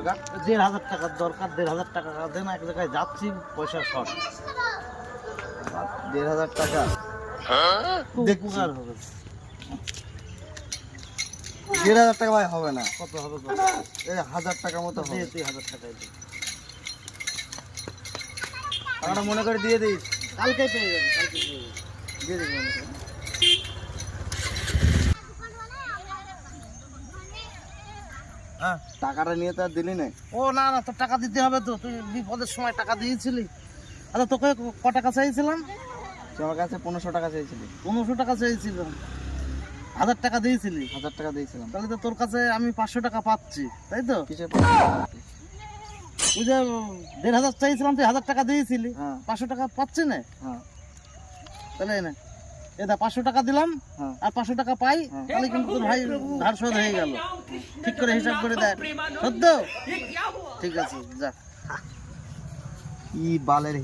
টাকা? 1,500 টাকার দরকার, 1,500 টাকা দেন, এক জায়গায় যাচ্ছি, পয়সা শর্ট। 1,500 টাকা খুব দেখছি। উপকার হবে। 1,500 টাকা ভাই হবে না, কত হবে? এই 1000 টাকা মতো হবে। 2,000 টাকায় দিই। টাকাটা মনে করে দিয়ে দিস। কালকে পেয়ে যাবেন, কালকে পেয়ে যাবেন। দিয়ে দিস মনে করে। হ্যাঁ। টাকাটা নিয়ে তো আর দিলি না। ও না না, তোর টাকা দিতে হবে তো, তুই বিপদের সময় টাকা দিয়েছিলি। আচ্ছা, তোকে ক টাকা চাইছিলাম? তুই আমার কাছে 1500 টাকা চেয়েছিলি। 1500 টাকা চাইছিলাম, 1000 টাকা দিয়েছিলি। 1000 টাকা দিয়েছিলাম। তাহলে তো তোর কাছে আমি 500 টাকা পাচ্ছি, তাই তো? কিসের? তুই যে 1,500 চাইছিলাম, তুই 1000 টাকা দিয়েছিলি, হ্যাঁ 500 টাকা পাচ্ছি না। হ্যাঁ তাহলে এই না, এটা 500 টাকা দিলাম হ্যাঁ। আর 500 টাকা পাই, হ্যাঁ। তাহলে কিন্তু তোর ভাই ধার শোধ হয়ে গেল। ঠিক করে হিসাব করে দেয়, সত্য? ঠিক আছে, যা। কি বালের